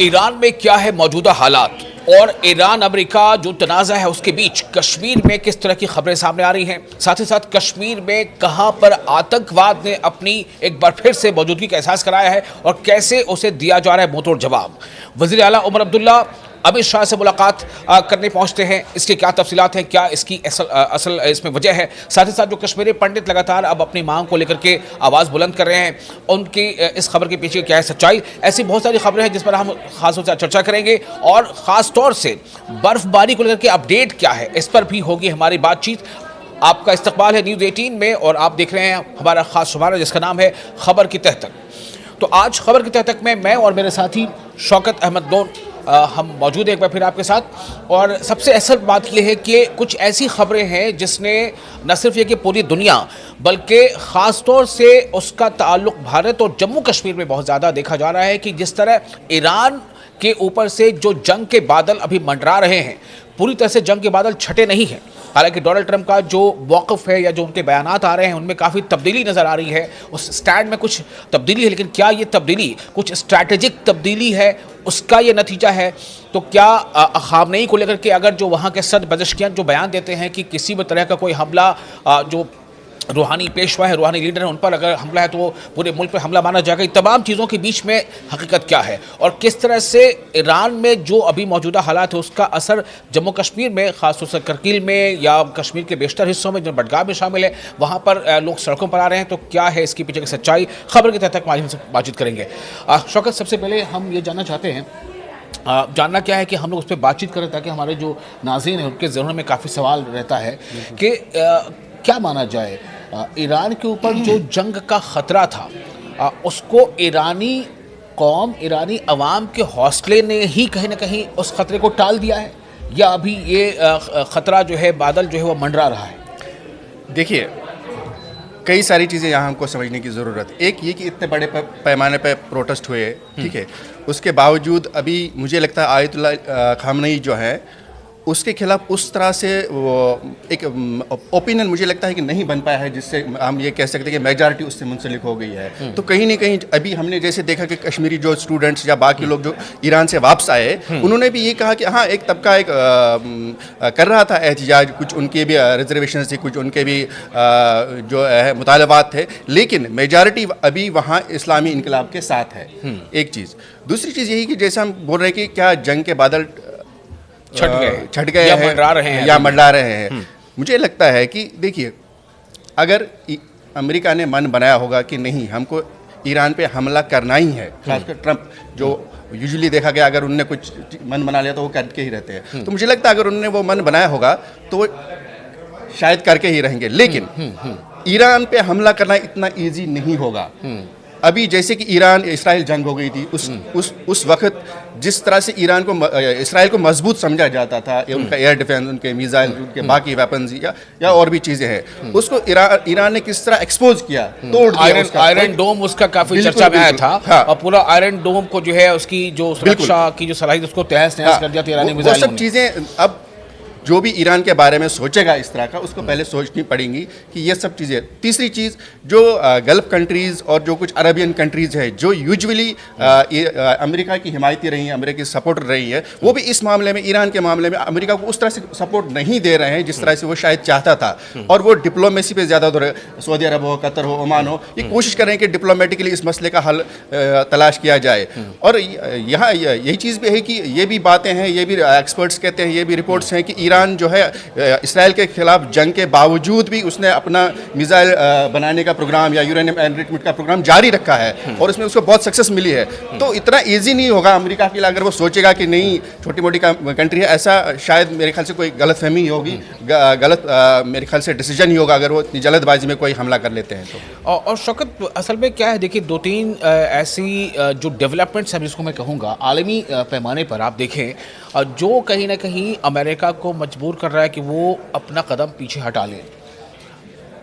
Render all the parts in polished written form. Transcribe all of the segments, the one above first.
Iran में क्या है मौजूदा हालात और ईरान अमेरिका जो तनाज़ा है उसके बीच कश्मीर में किस तरह की खबरें सामने आ रही हैं, साथ ही साथ कश्मीर में कहां पर आतंकवाद ने अपनी एक बार फिर से मौजूदगी का एहसास कराया है और कैसे उसे दिया जा रहा है मुंहतोड़ जवाब। वज़ीर आला उमर अब्दुल्ला अमित शाह से मुलाकात करने पहुंचते हैं, इसके क्या तफसीलात हैं, क्या इसकी असल इसमें वजह है। साथ ही साथ जो कश्मीरी पंडित लगातार अब अपनी मांग को लेकर के आवाज़ बुलंद कर रहे हैं, उनकी इस खबर के पीछे क्या है सच्चाई। ऐसी बहुत सारी खबरें हैं जिस पर हम खास तौर से चर्चा करेंगे और ख़ास तौर से बर्फबारी को लेकर के अपडेट क्या है इस पर भी होगी हमारी बातचीत। आपका इस्तकबाल है न्यूज़ 18 में और आप देख रहे हैं हमारा खास शुमारा जिसका नाम है खबर की तह तक। तो आज खबर की तह तक में मैं और मेरे साथी शौकत अहमद दोन हम मौजूद हैं एक बार फिर आपके साथ। और सबसे असल बात यह है कि कुछ ऐसी खबरें हैं जिसने न सिर्फ ये कि पूरी दुनिया बल्कि ख़ास तौर से उसका ताल्लुक़ भारत और जम्मू कश्मीर में बहुत ज़्यादा देखा जा रहा है कि जिस तरह ईरान के ऊपर से जो जंग के बादल अभी मंडरा रहे हैं, पूरी तरह से जंग के बादल छटे नहीं हैं। हालांकि डोनाल्ड ट्रंप का जो मौक़िफ़ है या जो उनके बयानात आ रहे हैं उनमें काफ़ी तब्दीली नज़र आ रही है, उस स्टैंड में कुछ तब्दीली है, लेकिन क्या ये तब्दीली कुछ स्ट्रैटेजिक तब्दीली है, उसका ये नतीजा है? तो क्या ख़ामनेई को लेकर के अगर जो वहाँ के सद पज़श्कियान जो बयान देते हैं कि किसी भी तरह का कोई हमला जो रूहानी पेशवा है, रूहानी लीडर है, उन पर अगर हमला है तो वो पूरे मुल्क पर हमला माना जाएगा। इन तमाम चीज़ों के बीच में हकीकत क्या है और किस तरह से ईरान में जो अभी मौजूदा हालात है उसका असर जम्मू कश्मीर में, ख़ासतौर से करगिल में या कश्मीर के बेशतर हिस्सों में जो बडगाम में शामिल है वहाँ पर लोग सड़कों पर आ रहे हैं, तो क्या है इसके पीछे की सच्चाई, खबर के तहत तक माध्यम से बातचीत करेंगे। शौकत, सबसे पहले हम ये जानना चाहते हैं, जानना क्या है कि हम लोग उस पर बातचीत करें ताकि हमारे जो नाज़रीन हैं उनके ज़हन में काफ़ी सवाल रहता है कि क्या माना जाए, ईरान के ऊपर जो जंग का ख़तरा था उसको ईरानी कौम, ईरानी अवाम के हौसले ने ही कहीं ना कहीं उस ख़तरे को टाल दिया है या अभी ये ख़तरा जो है, बादल जो है वो मंडरा रहा है? देखिए, कई सारी चीज़ें यहाँ हमको समझने की ज़रूरत है। एक ये कि इतने बड़े पैमाने पर प्रोटेस्ट हुए, ठीक है, उसके बावजूद अभी मुझे लगता है आयतुल्लाह खामनेई जो है उसके खिलाफ उस तरह से वो एक ओपिनियन मुझे लगता है कि नहीं बन पाया है जिससे हम ये कह सकते हैं कि मेजॉरिटी उससे मुंसलिक हो गई है। तो कहीं ना कहीं अभी हमने जैसे देखा कि कश्मीरी जो स्टूडेंट्स या बाकी लोग जो ईरान से वापस आए उन्होंने भी ये कहा कि हाँ, एक तबका एक कर रहा था एहतजाज, कुछ उनके भी रिजर्वेशन थी, कुछ उनके भी जो है मुतालबात थे, लेकिन मेजॉरिटी अभी वहाँ इस्लामी इनकलाब के साथ है। एक चीज़। दूसरी चीज़ यही कि जैसे हम बोल रहे हैं कि क्या जंग के बादल छट गए या मंडरा रहे हैं या मंडरा रहे हैं। मुझे लगता है कि देखिए, अगर अमेरिका ने मन बनाया होगा कि नहीं, हमको ईरान पे हमला करना ही है, खासकर ट्रंप जो यूजुअली देखा गया अगर उनने कुछ मन बना लिया तो वो करके ही रहते हैं, तो मुझे लगता है अगर उन्होंने वो मन बनाया होगा तो वो शायद करके ही रहेंगे। लेकिन ईरान पे हमला करना इतना ईजी नहीं होगा। अभी जैसे कि ईरान इसराइल जंग हो गई थी, उस वक्त जिस तरह से ईरान को इसराइल को मजबूत समझा जाता था, उनका एयर डिफेंस, उनके मिसाइल, उनके बाकी वेपन्स या और भी चीज़ें हैं, उसको ईरान ने किस तरह एक्सपोज किया, तोड़ दिया। आयरन डोम उसका काफ़ी चर्चा में आया था। हाँ। और पूरा आयरन डोम को जो है उसकी जो सुरक्षा की जो सलाहियत उसको तहस नहस कर दिया था ईरानी मिसाइल। वो सब चीज़ें अब जो भी ईरान के बारे में सोचेगा इस तरह का, उसको पहले सोचनी पड़ेंगी कि ये सब चीज़ें। तीसरी चीज़, जो गल्फ़ कंट्रीज़ और जो कुछ अरबियन कंट्रीज़ है जो यूजुअली अमेरिका की हिमायती रही हैं, अमेरिका की सपोर्टर रही है, वो भी इस मामले में, ईरान के मामले में अमेरिका को उस तरह से सपोर्ट नहीं दे रहे हैं जिस तरह से वो शायद चाहता था। और वो डिप्लोमेसी पे ज़्यादा दौर, सऊदी अरब हो, कतर हो, ओमान हो, ये कोशिश कर रहे हैं कि डिप्लोमेटिकली इस मसले का हल तलाश किया जाए। और यहाँ यही चीज़ भी है कि ये भी बातें हैं, ये भी एक्सपर्ट्स कहते हैं, ये भी रिपोर्ट्स हैं कि ईरान जो है इसराइल के खिलाफ जंग के बावजूद भी उसने अपना मिसाइल बनाने का प्रोग्राम या यूरेनियम एनरिचमेंट का प्रोग्राम जारी रखा है और उसमें उसको बहुत सक्सेस मिली है। तो इतना इजी नहीं होगा अमेरिका के लिए, अगर वो सोचेगा कि नहीं छोटी मोटी कंट्री है, ऐसा शायद मेरे ख्याल से कोई गलत फहमी होगी, गलत मेरे ख्याल से डिसीजन ही होगा अगर वो जल्दबाजी में कोई हमला कर लेते हैं तो। और शौकत, असल में क्या है, देखिए दो तीन ऐसी जो डेवलपमेंट्स हैं जिसको मैं कहूँगा आलमी पैमाने पर आप देखें जो कहीं ना कहीं अमेरिका को मजबूर कर रहा है कि वो अपना कदम पीछे हटा ले।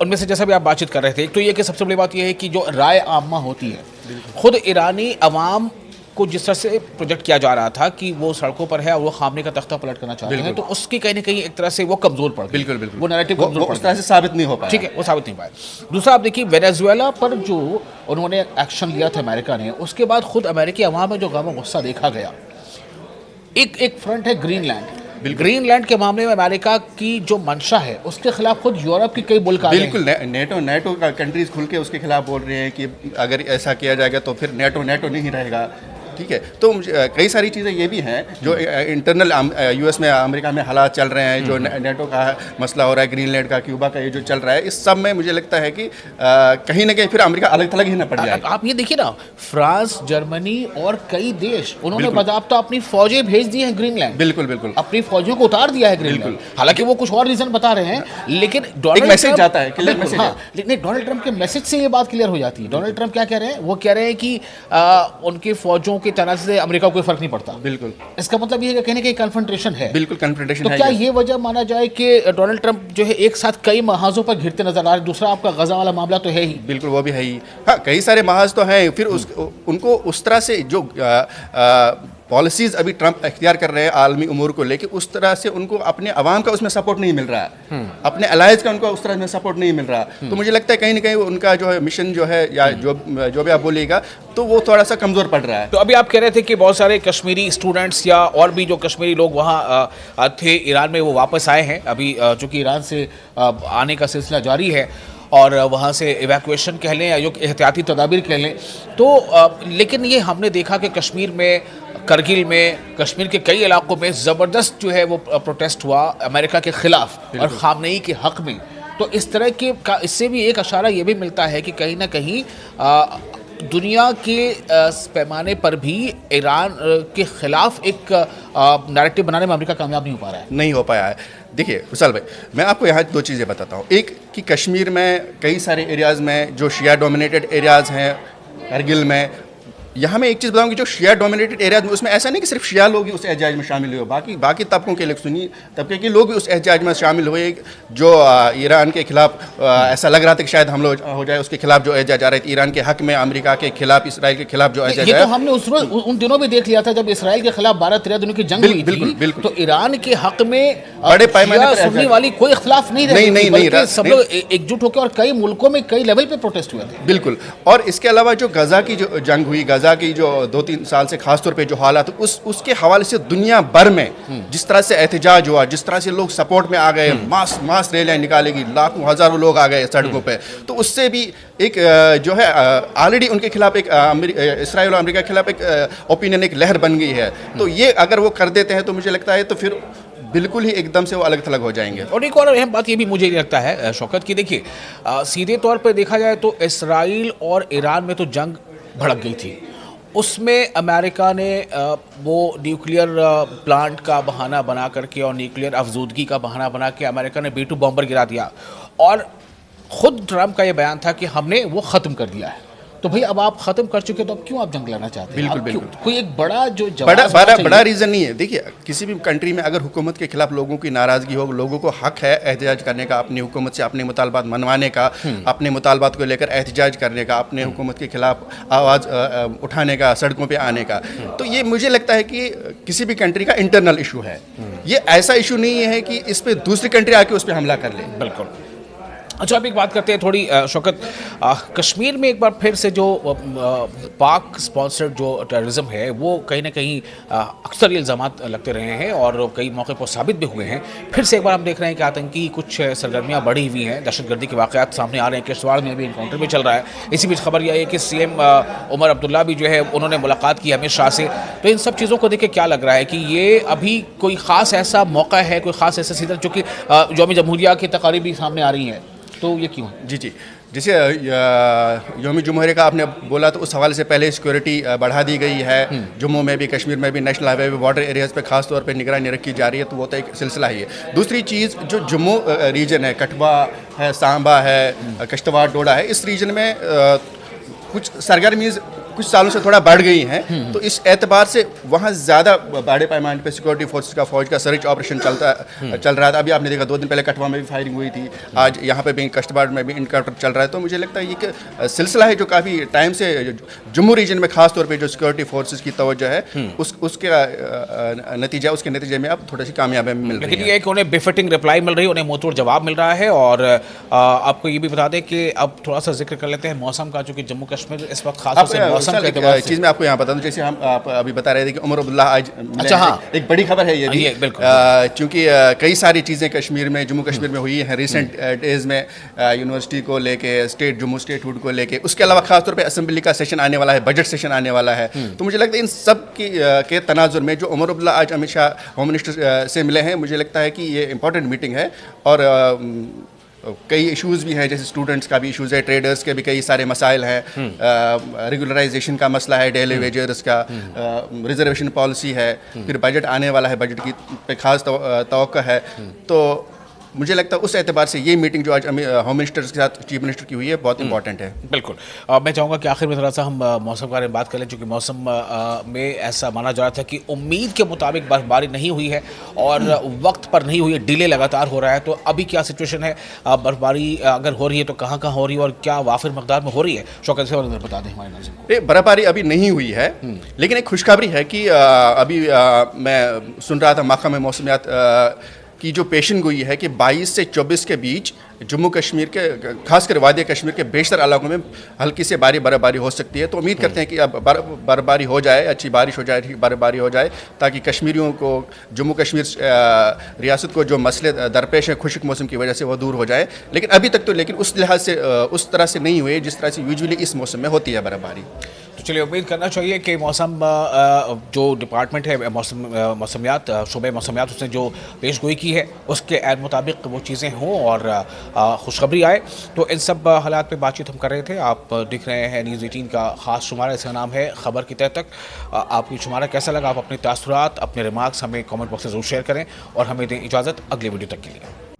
उनमें से जैसा भी आप बातचीत कर रहे थे, एक तो ये कि सबसे बड़ी बात ये है कि जो राय आम्मा होती है, खुद ईरानी अवाम को जिस तरह से प्रोजेक्ट किया जा रहा था कि वो सड़कों पर है और वो खामने का तख्ता पलट करना चाहते हैं, तो उसकी कहीं ना कहीं एक तरह से वो कमजोर पड़ गई। बिल्कुल वो नैरेटिव कमजोर पड़ उस तरह से साबित नहीं हो पाया। ठीक है, वो साबित नहीं पाया। दूसरा, आप देखिए वेनेजुएला पर जो उन्होंने एक्शन लिया था अमेरिका ने, उसके बाद खुद अमेरिकी अवाम में जो गम गुस्सा देखा गया एक एक फ्रंट है ग्रीनलैंड। ग्रीनलैंड के मामले में अमेरिका की जो मंशा है उसके खिलाफ खुद यूरोप की कई मुल्क आ गए हैं। बिल्कुल, नेटो का कंट्रीज खुल के उसके खिलाफ बोल रहे हैं कि अगर ऐसा किया जाएगा तो फिर नेटो नहीं रहेगा। ठीक है, तो कई सारी चीज़ें ये भी हैं जो इंटरनल यूएस में, अमेरिका में हालात चल रहे हैं, जो नेटो का मसला हो रहा है, ग्रीनलैंड का, क्यूबा का, ये जो चल रहा है, इस सब में मुझे लगता है कि कहीं ना कहीं फिर अमेरिका अलग थलग ही ना पड़ जाए। आप ये देखिए ना, फ्रांस, जर्मनी और कई देश उन्होंने बदाबता अपनी फौजें भेज दी हैं ग्रीनलैंड। बिल्कुल अपनी फौजियों को उतार दिया है ग्रीनलैंड। हालांकि वो कुछ और रीजन बता रहे हैं, लेकिन एक मैसेज जाता है, क्लियर मैसेज है। लेकिन डोनाल्ड ट्रंप के मैसेज से ये बात क्लियर हो जाती है। डोनाल्ड ट्रंप क्या कह रहे हैं? वो कह रहे हैं कि उनकी फौजों की तैनाती से अमेरिका कोई फर्क नहीं पड़ता। बिल्कुल, इसका मतलब ये है कि कहीं ना कहीं कन्फ्रंटेशन है। बिल्कुल कन्फ्रंटेशन तो है। क्या ये वजह माना जाए कि डोनाल्ड ट्रंप जो है एक साथ कई महाजों पर घिरते नजर आ रहे हैं? दूसरा आपका गजा वाला मामला तो है ही। बिल्कुल, वो भी है ही। हाँ, कई सारे महाज तो हैं, फिर उनको उस तरह से जो पॉलिसीज अभी ट्रंप इख्तियार कर रहे हैं आलमी उमूर को लेके, उस तरह से उनको अपने अवाम का उसमें सपोर्ट नहीं मिल रहा है, अपने अलायंस का उनको उस तरह में सपोर्ट नहीं मिल रहा। तो मुझे लगता है कहीं ना कहीं उनका जो है मिशन जो है, या जो भी आप बोलिएगा, तो वो थोड़ा सा कमज़ोर पड़ रहा है। तो अभी आप कह रहे थे कि बहुत सारे कश्मीरी स्टूडेंट्स या और भी जो कश्मीरी लोग वहाँ थे ईरान में, वो वापस आए हैं अभी, चूँकि ईरान से आने का सिलसिला जारी है और वहाँ से इवैक्यूएशन कह लें या जो एहतियाती तदाबीर कह लें, तो लेकिन ये हमने देखा कि कश्मीर में, करगिल में, कश्मीर के कई इलाकों में ज़बरदस्त जो है वो प्रोटेस्ट हुआ अमेरिका के ख़िलाफ़ और ख़ामनेई के हक़ में। तो इस तरह के का इससे भी एक इशारा ये भी मिलता है कि कहीं ना कहीं दुनिया के पैमाने पर भी ईरान के ख़िलाफ़ एक नैरेटिव बनाने में अमेरिका कामयाब नहीं हो पा रहा है। नहीं हो पाया है। देखिए विशाल भाई, मैं आपको यहाँ दो चीज़ें बताता हूँ। एक कि कश्मीर में कई सारे एरियाज़ में जो शिया डोमिनेटेड एरियाज़ हैं, करगिल में, यहाँ मैं एक चीज़ बताऊँ कि जो शिया डोमिनेटेड एरियाज में, उसमें ऐसा नहीं कि सिर्फ शिया लोग ही उस एहतजाज में शामिल हुए, बाकी तबकों के लोग, सुन्नी तबके के लोग भी उस एहतजाज में शामिल हुए। जो ईरान के खिलाफ ऐसा लग रहा था कि शायद हमला हो जाए, उसके खिलाफ जो एहतजाज आ रहे थे, ईरान के हक में, अमेरिका के खिलाफ, इसराइल के खिलाफ जो एहतजाज ये तो हमने उस रोज उन दिनों में देख लिया था जब इसराइल के खिलाफ 12-13 दिनों की जंग हुई थी। बिल्कुल। तो ईरान के हक में बड़े पैमाने पर सुनने वाली कोई इख्तिलाफ नहीं रही, सब लोग एकजुट होकर, और कई मुल्कों में कई लेवल पे प्रोटेस्ट हुए थे। बिल्कुल। और इसके अलावा जो गजा की जो जंग हुई, गजा की जो 2-3 साल से खासतौर पे जो हालात, उसके हवाले से दुनिया भर में जिस तरह से एहतजाज हुआ, जिस तरह से लोग सपोर्ट में आ गए, मास रैलियां निकालेगी, लाखों हजारों लोग आ गए सड़कों पे, तो उससे भी एक जो है ऑलरेडी उनके खिलाफ एक इसराइल और अमेरिका के खिलाफ एक ओपिनियन, एक लहर बन गई है। तो ये अगर वो कर देते हैं तो मुझे लगता है तो फिर बिल्कुल ही एकदम से वो अलग थलग हो जाएंगे। और एक और अहम बात ये भी मुझे लगता है शौकत की, देखिए सीधे तौर पर देखा जाए तो इसराइल और ईरान में तो जंग भड़क गई थी, उसमें अमेरिका ने वो न्यूक्लियर प्लांट का बहाना बना करके और न्यूक्लियर अफजूदगी का बहाना बना के अमेरिका ने B-2 बॉम्बर गिरा दिया, और ख़ुद ट्रंप का ये बयान था कि हमने वो ख़त्म कर दिया है। तो भाई अब आप ख़त्म कर चुके, तो अब क्यों आप जंग लड़ना चाहते हैं? बिल्कुल। कोई एक बड़ा जो बड़ा रीज़न नहीं है। देखिए, किसी भी कंट्री में अगर हुकूमत के खिलाफ लोगों की नाराज़गी हो, लोगों को हक है एहतजाज करने का, अपनी हुकूमत से अपने मुतालबात मनवाने का, अपने मुतालबात को लेकर एहतजाज करने का, अपने हुकूमत के खिलाफ आवाज़ उठाने का, सड़कों पर आने का, तो ये मुझे लगता है कि किसी भी कंट्री का इंटरनल इशू है। ये ऐसा इशू नहीं है कि इस पर दूसरी कंट्री आके उस पर हमला कर ले। बिल्कुल। अच्छा, अब एक बात करते हैं थोड़ी शौकत, कश्मीर में एक बार फिर से जो पाक स्पॉन्सर्ड जो टेररिज्म है वो कहीं ना कहीं अक्सर ये इल्ज़ामात लगते रहे हैं और कई मौके पर साबित भी हुए हैं। फिर से एक बार हम देख रहे हैं कि आतंकी कुछ सरगर्मियाँ बढ़ी हुई हैं, दहशतगर्दी के वाक़यात सामने आ रहे हैं। किश्तवाड़ में भी इनकाउंटर भी चल रहा है। इसी बीच खबर यह है कि CM उमर अब्दुल्ला भी जो है उन्होंने मुलाकात की अमित शाह से। तो इन सब चीज़ों को देख के क्या लग रहा है कि ये अभी कोई ख़ास ऐसा मौका है, कोई ख़ास ऐसा सीजन, चूँकि यौम जमहूरिया की तकारीब भी सामने आ रही हैं, तो ये क्यों? जी, जैसे यौम जमहूरिया का आपने बोला, तो उस हवाले से पहले सिक्योरिटी बढ़ा दी गई है। जम्मू में भी, कश्मीर में भी, नेशनल हाईवे पे, बॉर्डर एरियाज़ पे खास तौर पे निगरानी रखी जा रही है। तो वो तो एक सिलसिला ही है। दूसरी चीज़, जो जम्मू रीजन है, कठवा है, सांबा है, किश्तवाड़, डोडा है, इस रीजन में कुछ सरगर्मी कुछ सालों से थोड़ा बढ़ गई हैं। तो इस एतबार से वहाँ ज़्यादा बड़े पैमाने पे सिक्योरिटी फोर्सेस का, फौज का सर्च ऑपरेशन चल रहा था। अभी आपने देखा 2 दिन पहले कठवा में भी फायरिंग हुई थी, आज यहाँ पे भी, कश्तवाड़ में भी इनकाउंटर चल रहा है। तो मुझे लगता है ये एक सिलसिला है जो काफ़ी टाइम से जम्मू रीजन में खास तौर पर जो सिक्योरिटी फोर्सेस की तवज्जो है, उसके नतीजे में अब थोड़ी सी कामयाबी मिल रही है। लेकिन ये है कि उन्हें बेफिटिंग रिप्लाई मिल रही है, उन्हें मुंहतोड़ जवाब मिल रहा है। और आपको ये भी बता दें कि अब थोड़ा सा जिक्र कर लेते हैं मौसम का, चूँकि जम्मू कश्मीर इस वक्त खास मौसम के एक एतबार से। चीज़ मैं आपको यहाँ बता दूँ, जैसे आप अभी बता रहे थे कि उमर अब्दुल्ला आज मिले अच्छा, हैं। हाँ। एक बड़ी खबर है ये भी, ये बिल्कुल। क्योंकि कई सारी चीज़ें कश्मीर में, जम्मू कश्मीर में हुई हैं रिसेंट डेज में, यूनिवर्सिटी को लेके, जम्मू स्टेटहुड को लेके, उसके अलावा खासतौर पे असेंबली का सेशन आने वाला है, बजट सेशन आने वाला है। तो मुझे लगता है इन सब के तनाजुर में जो उमर अब्दुल्ला आज अमित शाह होम मिनिस्टर से मिले हैं, मुझे लगता है कि ये इंपॉर्टेंट मीटिंग है। और कई इश्यूज़ भी हैं, जैसे स्टूडेंट्स का भी इश्यूज़ है, ट्रेडर्स के भी कई सारे मसाइल हैं, रेगुलराइजेशन का मसला है, डेली वेजर्स का, रिजर्वेशन पॉलिसी है, फिर बजट आने वाला है, बजट की पे खास तवक्को है। तो मुझे लगता है उस एतबार से ये मीटिंग जो आज होम मिनिस्टर के साथ चीफ मिनिस्टर की हुई है बहुत इंपॉर्टेंट है। बिल्कुल। मैं चाहूँगा कि आखिर में थोड़ा सा हम मौसम के बारे में बात कर लें, क्योंकि मौसम में ऐसा माना जा रहा था कि उम्मीद के मुताबिक बर्फबारी नहीं हुई है और वक्त पर नहीं हुई है, डिले लगातार हो रहा है। तो अभी क्या सिचुएशन है? बर्फबारी अगर हो रही है तो कहाँ कहाँ हो रही है और क्या वाफिर मकदार में हो रही है? शौकत से बता दें हमारे नाज़रीन को। बर्फबारी अभी नहीं हुई है, लेकिन एक खुशखबरी है कि अभी मैं सुन रहा था महकमा में मौसमियात की जो पेशन गोई है कि 22 से 24 के बीच जम्मू कश्मीर के, खासकर वादी कश्मीर के बेशतर इलाकों में हल्की से बर्फबारी हो सकती है। तो उम्मीद करते हैं कि अब बर्फबारी हो जाए, अच्छी बारिश हो जाए, अच्छी बर्फबारी हो जाए, ताकि कश्मीरियों को, जम्मू कश्मीर रियासत को जो मसले दरपेश हैं खुश्क मौसम की वजह से वो दूर हो जाए। लेकिन अभी तक तो उस लिहाज से उस तरह से नहीं हुए जिस तरह से यूजुअली इस मौसम में होती है बर्फबारी। तो चलिए, उम्मीद करना चाहिए कि मौसम जो डिपार्टमेंट है मौसमियात, शोबे मौसमियात, उसने जो पेशगोई की है उसके मुताबिक वो चीज़ें हों और खुशखबरी आए। तो इन सब हालात पे बातचीत हम कर रहे थे। आप देख रहे हैं न्यूज़ 18 का ख़ास शुमारा, इसका नाम है खबर की तह तक। आपको शुमारा कैसा लगा? आप अपने तासुरात, अपने रिमार्क्स हमें कमेंट बॉक्स में ज़रूर शेयर करें और हमें दें इजाज़त अगले वीडियो तक के लिए।